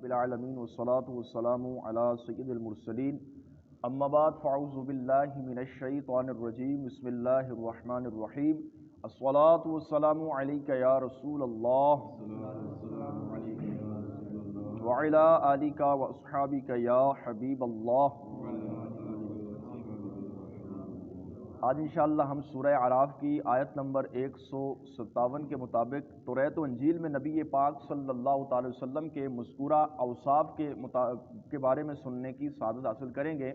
العالمین والصلاة والسلام علی سید المرسلین اما بعد فاعوذ باللہ من الشیطان الرجیم بسم اللہ الرحمن الرحیم الصلاة والسلام علیک یا رسول اللہ وعلی آلک واصحابک یا حبیب اللہ۔ آج انشاءاللہ ہم سورہ اعراف کی آیت نمبر 157 کے مطابق توریت و انجیل میں نبی پاک صلی اللہ تعالی وسلم کے مذکورہ اوصاف کے بارے میں سننے کی سعادت حاصل کریں گے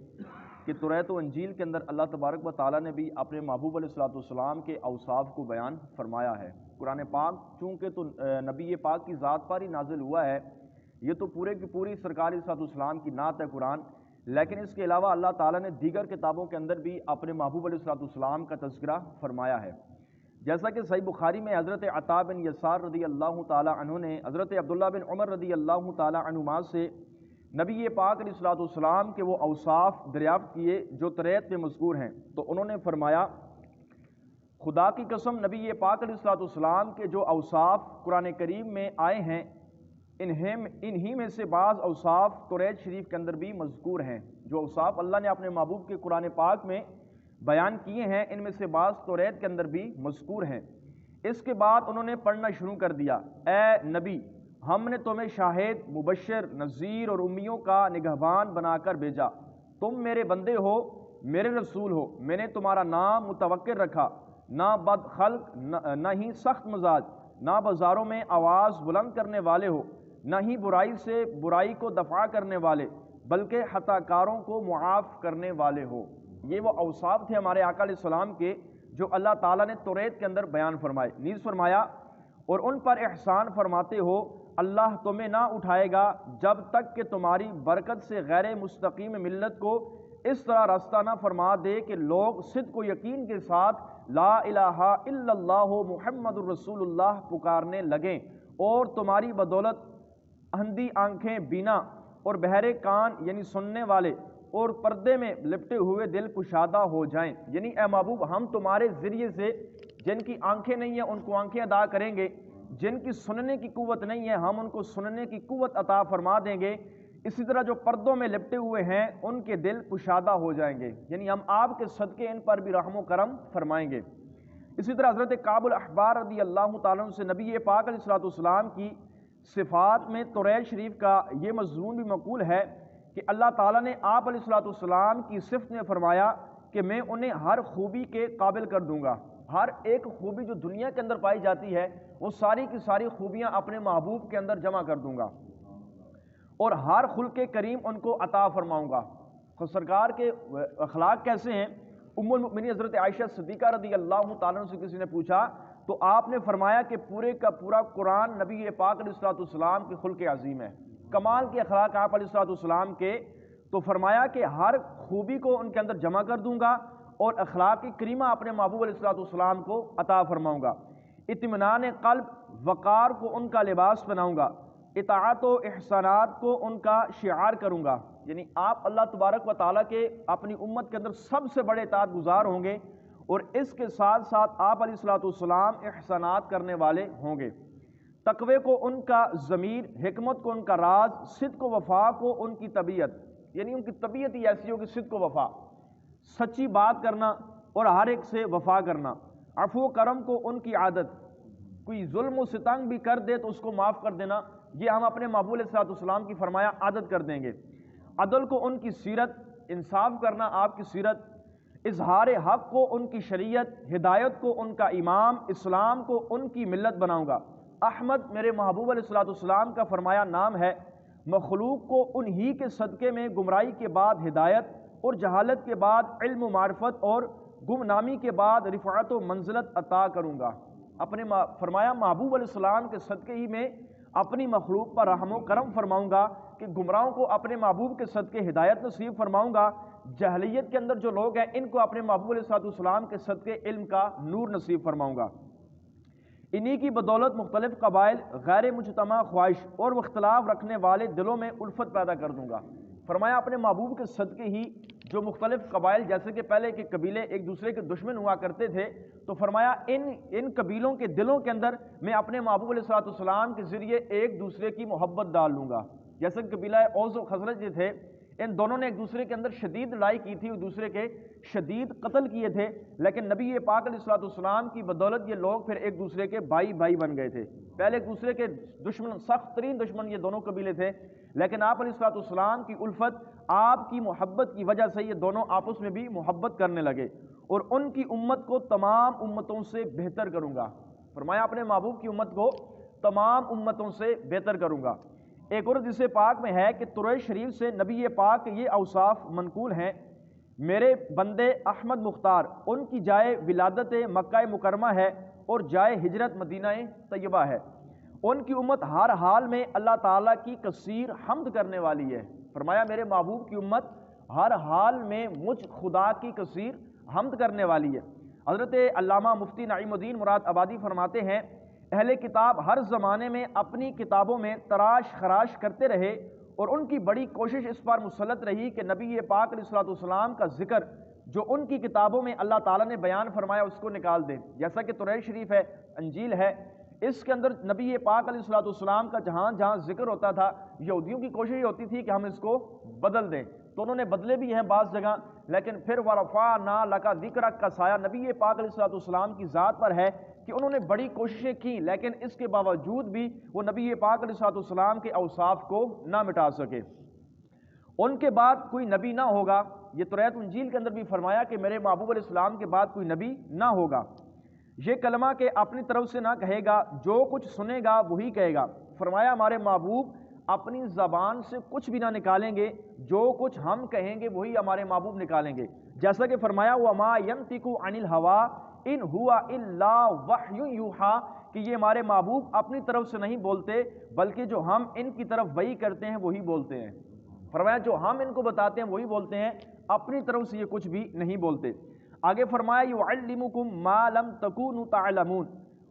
کہ توریت و انجیل کے اندر اللہ تبارک و تعالیٰ نے بھی اپنے محبوب علیہ الصلوۃ والسلام کے اوصاف کو بیان فرمایا ہے۔ قرآن پاک چونکہ تو نبی پاک کی ذات پر ہی نازل ہوا ہے، یہ تو پورے کی پوری سرکار علیہ الصلوۃ والسلام کی نعت ہے قرآن، لیکن اس کے علاوہ اللہ تعالیٰ نے دیگر کتابوں کے اندر بھی اپنے محبوب علیہ الصلوۃ والسلام کا تذکرہ فرمایا ہے۔ جیسا کہ صحیح بخاری میں حضرت عطا بن یسار رضی اللہ تعالیٰ عنہ نے حضرت عبداللہ بن عمر رضی اللہ تعالیٰ عنہما سے نبی پاک علیہ الصلوۃ والسلام کے وہ اوصاف دریافت کیے جو توریت میں مذکور ہیں، تو انہوں نے فرمایا خدا کی قسم نبی پاک علیہ الصلوۃ والسلام کے جو اوصاف قرآن کریم میں آئے ہیں انہی میں سے بعض اوصاف توریت شریف کے اندر بھی مذکور ہیں۔ جو اوصاف اللہ نے اپنے محبوب کے قرآن پاک میں بیان کیے ہیں ان میں سے بعض توریت کے اندر بھی مذکور ہیں۔ اس کے بعد انہوں نے پڑھنا شروع کر دیا، اے نبی ہم نے تمہیں شاہد، مبشر، نذیر اور امیوں کا نگہبان بنا کر بھیجا، تم میرے بندے ہو، میرے رسول ہو، میں نے تمہارا نام متوقر رکھا، نہ بد خلق نہ ہی سخت مزاج، نہ بازاروں میں آواز بلند کرنے والے ہو، نہ ہی برائی سے برائی کو دفع کرنے والے بلکہ خطا کاروں کو معاف کرنے والے ہو۔ یہ وہ اوصاف تھے ہمارے آقا علیہ السلام کے جو اللہ تعالیٰ نے توریت کے اندر بیان فرمائے۔ نیز فرمایا اور ان پر احسان فرماتے ہو، اللہ تمہیں نہ اٹھائے گا جب تک کہ تمہاری برکت سے غیر مستقیم ملت کو اس طرح راستہ نہ فرما دے کہ لوگ صدق و یقین کے ساتھ لا الہ الا اللہ محمد الرسول اللہ پکارنے لگیں، اور تمہاری بدولت اندھی آنکھیں بینا اور بہرے کان یعنی سننے والے اور پردے میں لپٹے ہوئے دل کشادہ ہو جائیں۔ یعنی اے محبوب ہم تمہارے ذریعے سے جن کی آنکھیں نہیں ہیں ان کو آنکھیں عطا کریں گے، جن کی سننے کی قوت نہیں ہے ہم ان کو سننے کی قوت عطا فرما دیں گے، اسی طرح جو پردوں میں لپٹے ہوئے ہیں ان کے دل کشادہ ہو جائیں گے، یعنی ہم آپ کے صدقے ان پر بھی رحم و کرم فرمائیں گے۔ اسی طرح حضرت کعب الاحبار رضی اللہ تعالیٰ عنہ سے نبی پاک علیہ الصلوۃ والسلام کی صفات میں توریت شریف کا یہ مضمون بھی مقول ہے کہ اللہ تعالیٰ نے آپ علیہ الصلوۃ والسلام کی صفت میں فرمایا کہ میں انہیں ہر خوبی کے قابل کر دوں گا۔ ہر ایک خوبی جو دنیا کے اندر پائی جاتی ہے وہ ساری کی ساری خوبیاں اپنے محبوب کے اندر جمع کر دوں گا، اور ہر خلق کریم ان کو عطا فرماؤں گا۔ خود سرکار کے اخلاق کیسے ہیں؟ ام المؤمنین حضرت عائشہ صدیقہ رضی اللہ تعالیٰ عنہ سے کسی نے پوچھا تو آپ نے فرمایا کہ پورے کا پورا قرآن نبی پاک علیہ الصلوۃ والسلام کے خلق عظیم ہے، کمال کے اخلاق آپ علیہ الصلوۃ والسلام کے، تو فرمایا کہ ہر خوبی کو ان کے اندر جمع کر دوں گا اور اخلاق کریمہ اپنے محبوب علیہ الصلوۃ والسلام کو عطا فرماؤں گا۔ اطمینان قلب وقار کو ان کا لباس بناؤں گا، اطاعت و احسانات کو ان کا شعار کروں گا، یعنی آپ اللہ تبارک و تعالیٰ کے اپنی امت کے اندر سب سے بڑے اطاعت گزار ہوں گے، اور اس کے ساتھ ساتھ آپ علیہ الصلوۃ والسلام احسانات کرنے والے ہوں گے۔ تقوی کو ان کا ضمیر، حکمت کو ان کا راز، صدق و وفا کو ان کی طبیعت، یعنی ان کی طبیعت ہی ایسی ہوگی صدق و وفا، سچی بات کرنا اور ہر ایک سے وفا کرنا، عفو و کرم کو ان کی عادت، کوئی ظلم و ستم بھی کر دے تو اس کو معاف کر دینا، یہ ہم اپنے محبوب علیہ الصلوۃ والسلام کی فرمایا عادت کر دیں گے۔ عدل کو ان کی سیرت، انصاف کرنا آپ کی سیرت، اظہار حق کو ان کی شریعت، ہدایت کو ان کا امام، اسلام کو ان کی ملت بناؤں گا۔ احمد میرے محبوب علیہ الصلوۃ والسلام کا فرمایا نام ہے، مخلوق کو انہی کے صدقے میں گمراہی کے بعد ہدایت اور جہالت کے بعد علم و معرفت اور گمنامی کے بعد رفعت و منزلت عطا کروں گا۔ اپنے فرمایا محبوب علیہ السلام کے صدقے ہی میں اپنی مخلوق پر رحم و کرم فرماؤں گا کہ گمراہوں کو اپنے محبوب کے صدقے ہدایت نصیب فرماؤں گا، جہلیت کے اندر جو لوگ ہیں ان کو اپنے محبوب علیہ الصلوۃ والسلام کے صدقے علم کا نور نصیب فرماؤں گا۔ انہی کی بدولت مختلف قبائل، غیر مجتمع خواہش اور اختلاف رکھنے والے دلوں میں الفت پیدا کر دوں گا۔ فرمایا اپنے محبوب کے صدقے ہی جو مختلف قبائل، جیسے کہ پہلے کے قبیلے ایک دوسرے کے دشمن ہوا کرتے تھے، تو فرمایا ان قبیلوں کے دلوں کے اندر میں اپنے محبوب علیہ الصلوۃ والسلام کے ذریعے ایک دوسرے کی محبت ڈال لوں گا، جیسے قبیلہ اوس و خزرج جو تھے، ان دونوں نے ایک دوسرے کے اندر شدید لڑائی کی تھی، ایک دوسرے کے شدید قتل کیے تھے، لیکن نبی پاک علیہ السلام کی بدولت یہ لوگ پھر ایک دوسرے کے بھائی بن گئے تھے۔ پہلے ایک دوسرے کے دشمن، سخت ترین دشمن یہ دونوں قبیلے تھے، لیکن آپ علیہ السلام کی الفت، آپ کی محبت کی وجہ سے یہ دونوں آپس میں بھی محبت کرنے لگے، اور ان کی امت کو تمام امتوں سے بہتر کروں گا۔ فرمایا اپنے محبوب کی امت کو تمام امتوں سے بہتر کروں گا۔ ایک اور حدیث پاک میں ہے کہ ترائے شریف سے نبی پاک کے یہ اوصاف منقول ہیں: میرے بندے احمد مختار، ان کی جائے ولادت مکہ مکرمہ ہے اور جائے ہجرت مدینہ طیبہ ہے۔ ان کی امت ہر حال میں اللہ تعالیٰ کی کثیر حمد کرنے والی ہے۔ فرمایا میرے محبوب کی امت ہر حال میں مجھ خدا کی کثیر حمد کرنے والی ہے۔ حضرت علامہ مفتی نعیم الدین مراد آبادی فرماتے ہیں، اہل کتاب ہر زمانے میں اپنی کتابوں میں تراش خراش کرتے رہے، اور ان کی بڑی کوشش اس پر مسلط رہی کہ نبی پاک علیہ السلام کا ذکر جو ان کی کتابوں میں اللہ تعالیٰ نے بیان فرمایا اس کو نکال دیں۔ جیسا کہ تورات شریف ہے، انجیل ہے، اس کے اندر نبی پاک علیہ السلام کا جہاں جہاں ذکر ہوتا تھا، یہودیوں کی کوشش یہ ہوتی تھی کہ ہم اس کو بدل دیں، تو انہوں نے بدلے بھی ہیں بعض جگہ، لیکن پھر وَرَفَعْنَا لَكَ ذِكْرَكَ کا سایہ نبی پاک علیہ السلام کی ذات پر ہے کہ انہوں نے بڑی کوششیں کی، لیکن اس کے باوجود بھی وہ نبی پاک علیہ السلام کے اوصاف کو نہ مٹا سکے۔ ان کے بعد کوئی نبی نہ ہوگا، یہ تورات انجیل کے اندر بھی فرمایا کہ میرے محبوب علیہ السلام کے بعد کوئی نبی نہ ہوگا۔ یہ کلمہ کہ اپنی طرف سے نہ کہے گا، جو کچھ سنے گا وہی کہے گا۔ فرمایا ہمارے محبوب اپنی زبان سے کچھ بھی نہ نکالیں گے، جو کچھ ہم کہیں گے وہی ہمارے محبوب نکالیں گے۔ جیسا کہ فرمایا وَمَا يَنطِقُ عَنِ الْهَوَىٰ إِنْ هُوَ إِلَّا وَحْيٌ يُوحَىٰ کہ یہ ہمارے محبوب اپنی طرف سے نہیں بولتے، بلکہ جو ہم ان کی طرف وحی کرتے ہیں وہی بولتے ہیں۔ فرمایا جو ہم ان کو بتاتے ہیں وہی بولتے ہیں، اپنی طرف سے یہ کچھ بھی نہیں بولتے۔ آگے فرمایا يُعَلِّمُكُم مَّا لَمْ تَكُونُوا تَعْلَمُونَ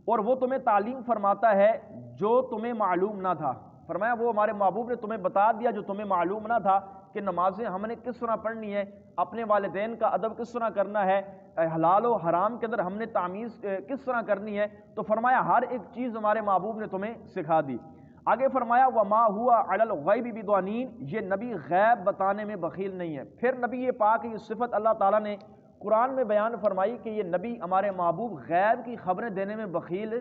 اور وہ تمہیں تعلیم فرماتا ہے جو تمہیں معلوم نہ تھا۔ فرمایا وہ ہمارے محبوب نے تمہیں بتا دیا جو تمہیں معلوم نہ تھا، کہ نمازیں ہم نے کس طرح پڑھنی ہے، اپنے والدین کا ادب کس طرح کرنا ہے، حلال و حرام کے اندر ہم نے تمیز کس طرح کرنی ہے، تو فرمایا ہر ایک چیز ہمارے محبوب نے تمہیں سکھا دی۔ آگے فرمایا وَمَا هُوَ عَلَى الْغَيْبِ بِضَنِينٍ یہ نبی غیب بتانے میں بخیل نہیں ہے۔ پھر نبی پاک یہ صفت اللہ تعالیٰ نے قرآن میں بیان فرمائی کہ یہ نبی ہمارے محبوب غیب کی خبریں دینے میں بخیل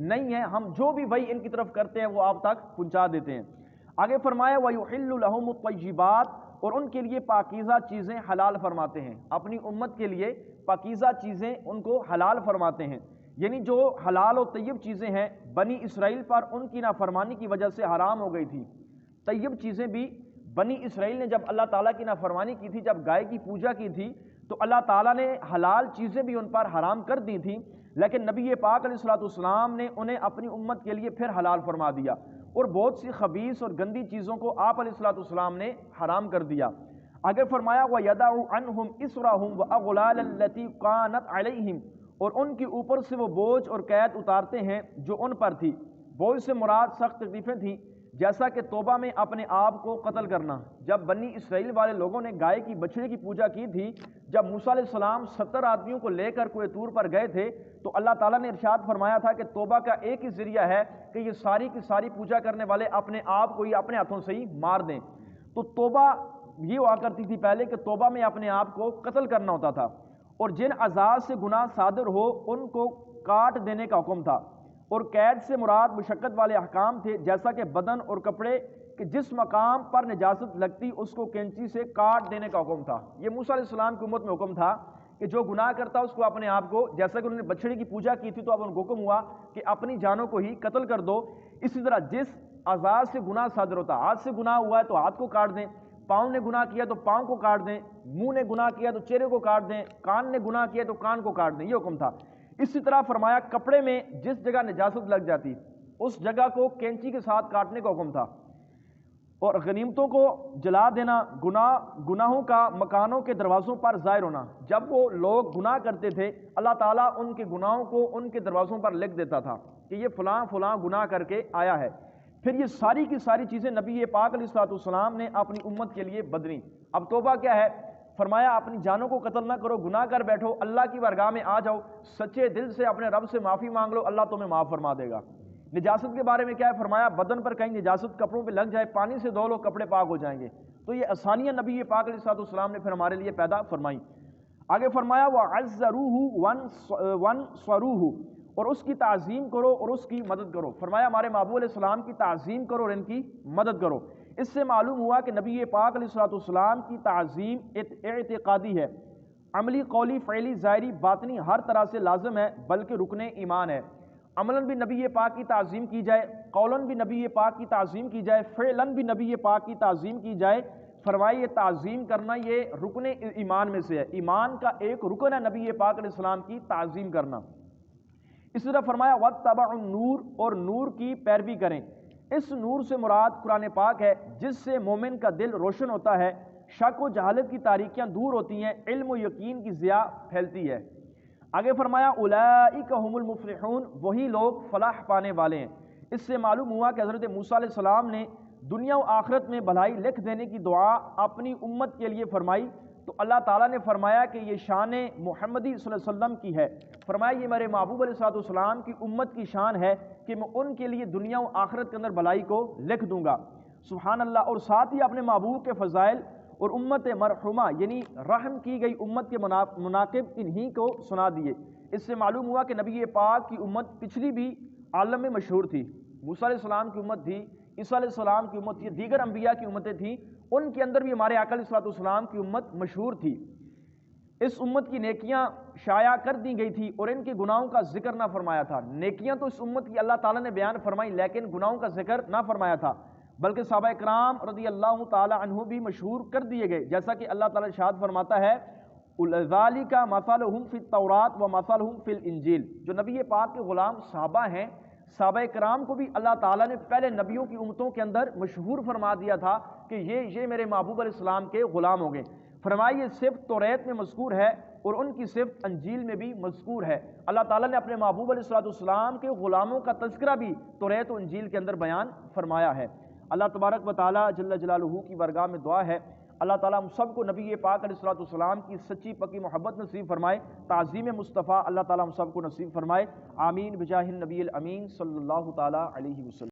نہیں ہے، ہم جو بھی وحی ان کی طرف کرتے ہیں وہ آپ تک پہنچا دیتے ہیں۔ آگے فرمایا وَيُحِلُّ لَهُمُ الطَّيِّبَاتِ اور ان کے لیے پاکیزہ چیزیں حلال فرماتے ہیں، اپنی امت کے لیے پاکیزہ چیزیں ان کو حلال فرماتے ہیں، یعنی جو حلال و طیب چیزیں ہیں بنی اسرائیل پر ان کی نافرمانی کی وجہ سے حرام ہو گئی تھی۔ طیب چیزیں بھی بنی اسرائیل نے جب اللہ تعالیٰ کی نافرمانی کی تھی، جب گائے کی پوجا کی تھی، تو اللہ تعالیٰ نے حلال چیزیں بھی ان پر حرام کر دی تھیں، لیکن نبی پاک علیہ السلام نے انہیں اپنی امت کے لیے پھر حلال فرما دیا، اور بہت سی خبیث اور گندی چیزوں کو آپ علیہ السلام نے حرام کر دیا۔ آگے فرمایا وَيَدَعُ عَنْهُمْ إِسْرَهُمْ وَأَغْلَالَ الَّتِي كَانَتْ عَلَيْهِمْ اور ان کے اوپر سے وہ بوجھ اور قید اتارتے ہیں جو ان پر تھی۔ بوجھ سے مراد سخت تکلیفیں تھیں، جیسا کہ توبہ میں اپنے آپ کو قتل کرنا۔ جب بنی اسرائیل والے لوگوں نے گائے کی بچڑے کی پوجا کی تھی، جب موسیٰ علیہ السلام 70 آدمیوں کو لے کر کوہ طور پر گئے تھے، تو اللہ تعالیٰ نے ارشاد فرمایا تھا کہ توبہ کا ایک ہی ذریعہ ہے کہ یہ ساری کی ساری پوجا کرنے والے اپنے آپ کو ہی اپنے ہاتھوں سے ہی مار دیں۔ تو توبہ یہ ہوا کرتی تھی پہلے کہ توبہ میں اپنے آپ کو قتل کرنا ہوتا تھا، اور جن اعضاء سے گناہ صادر ہو ان کو کاٹ دینے کا حکم تھا، اور قید سے مراد مشقت والے احکام تھے، جیسا کہ بدن اور کپڑے کہ جس مقام پر نجاست لگتی اس کو کینچی سے کاٹ دینے کا حکم تھا۔ یہ موسیٰ علیہ السلام کی امت میں حکم تھا کہ جو گناہ کرتا اس کو اپنے آپ کو، جیسا کہ انہوں نے بچڑی کی پوجا کی تھی تو اب ان کو حکم ہوا کہ اپنی جانوں کو ہی قتل کر دو۔ اسی طرح جس اعضاء سے گناہ صادر ہوتا، ہاتھ سے گناہ ہوا ہے تو ہاتھ کو کاٹ دیں، پاؤں نے گناہ کیا تو پاؤں کو کاٹ دیں، منہ نے گناہ کیا تو چہرے کو کاٹ دیں، کان نے گناہ کیا تو کان کو کاٹ دیں، یہ حکم تھا۔ اسی طرح فرمایا کپڑے میں جس جگہ نجاست لگ جاتی اس جگہ کو کینچی کے ساتھ کاٹنے کا حکم تھا، اور غنیمتوں کو جلا دینا، گناہوں کا مکانوں کے دروازوں پر ظاہر ہونا۔ جب وہ لوگ گناہ کرتے تھے اللہ تعالیٰ ان کے گناہوں کو ان کے دروازوں پر لکھ دیتا تھا کہ یہ فلاں فلاں گناہ کر کے آیا ہے۔ پھر یہ ساری کی ساری چیزیں نبی پاک علیہ السلام نے اپنی امت کے لیے بدلی۔ اب توبہ کیا ہے؟ فرمایا اپنی جانوں کو قتل نہ کرو، گناہ کر بیٹھو، اللہ کی بارگاہ میں آ جاؤ، سچے دل سے اپنے رب سے معافی مانگ لو، اللہ تمہیں معاف فرما دے گا۔ نجاست کے بارے میں کیا ہے فرمایا بدن پر کہیں نجاست کپڑوں پہ لگ جائے پانی سے دھو لو کپڑے پاک ہو جائیں گے. تو یہ آسانیاں نبی پاک علیہ الصلوۃ والسلام نے پھر ہمارے لیے پیدا فرمائی. آگے فرمایا وَعَزَّرُوهُ وَانصَرُوهُ اور اس کی تعظیم کرو اور اس کی مدد کرو. فرمایا ہمارے محبوب علیہ السلام کی تعظیم کرو اور ان کی مدد کرو. اس سے معلوم ہوا کہ نبی پاک علیہ الصلوۃ والسلام کی تعظیم اعتقادی ہے, عملی قولی فعلی ظاہری باطنی ہر طرح سے لازم ہے بلکہ رکن ایمان ہے. عملاً بھی نبی پاک کی تعظیم کی جائے, قولاً بھی نبی پاک کی تعظیم کی جائے, فعلاً بھی نبی پاک کی تعظیم کی جائے. فرمایا یہ تعظیم کرنا یہ رکن ایمان میں سے ہے, ایمان کا ایک رکن ہے نبی پاک علیہ السلام کی تعظیم کرنا. اس طرح فرمایا وَاتَّبَعُوا النُّورَ اور نور کی پیروی کریں. اس نور سے مراد قرآن پاک ہے جس سے مومن کا دل روشن ہوتا ہے, شک و جہالت کی تاریکیاں دور ہوتی ہیں, علم و یقین کی ضیاء پھیلتی ہے. آگے فرمایا اولئک هم المفلحون وہی لوگ فلاح پانے والے ہیں. اس سے معلوم ہوا کہ حضرت موسیٰ علیہ السلام نے دنیا و آخرت میں بھلائی لکھ دینے کی دعا اپنی امت کے لیے فرمائی, تو اللہ تعالیٰ نے فرمایا کہ یہ شان محمدی صلی اللہ علیہ وسلم کی ہے. فرمایا یہ میرے محبوب علیہ الصلوۃ والسلام کی امت کی شان ہے کہ میں ان کے لیے دنیا و آخرت کے اندر بھلائی کو لکھ دوں گا. سبحان اللہ. اور ساتھ ہی اپنے محبوب کے فضائل اور امت مرحومہ یعنی رحم کی گئی امت کے مناقب انہی کو سنا دیے. اس سے معلوم ہوا کہ نبی پاک کی امت پچھلی بھی عالم میں مشہور تھی. موسیٰ علیہ السلام کی امت تھی, عیسیٰ علیہ السلام کی امت تھی, دیگر انبیاء کی امتیں تھیں, ان کے اندر بھی ہمارے آقا علیہ الصلوۃ والسلام کی امت مشہور تھی. اس امت کی نیکیاں شائع کر دی گئی تھی اور ان کے گناہوں کا ذکر نہ فرمایا تھا. نیکیاں تو اس امت کی اللہ تعالیٰ نے بیان فرمائی لیکن گناہوں کا ذکر نہ فرمایا تھا, بلکہ صحابہ کرام رضی اللہ تعالی عنہ بھی مشہور کر دیے گئے, جیسا کہ اللہ تعالیٰ ارشاد فرماتا ہے ذالک مثلہم فی التوراۃ و مثلہم فی الانجیل. جو نبی پاک کے غلام صحابہ ہیں, صحابہ کرام کو بھی اللہ تعالیٰ نے پہلے نبیوں کی امتوں کے اندر مشہور فرما دیا تھا کہ یہ میرے محبوب علیہ السلام کے غلام ہوں گے. فرمایا یہ صفت توریت میں مذکور ہے اور ان کی صفت انجیل میں بھی مذکور ہے. اللہ تعالیٰ نے اپنے محبوب علیہ الصلوۃ والسلام کے غلاموں کا تذکرہ بھی توریت و انجیل کے اندر بیان فرمایا ہے. اللہ تبارک و تعالیٰ جل جلالہ کی بارگاہ میں دعا ہے اللہ تعالیٰ ہم سب کو نبی پاک علیہ الصلوۃ والسلام کی سچی پکی محبت نصیب فرمائے, تعظیم مصطفیٰ اللہ تعالیٰ ہم سب کو نصیب فرمائے. آمین بجاہ النبی الامین صلی اللہ تعالیٰ علیہ وسلم.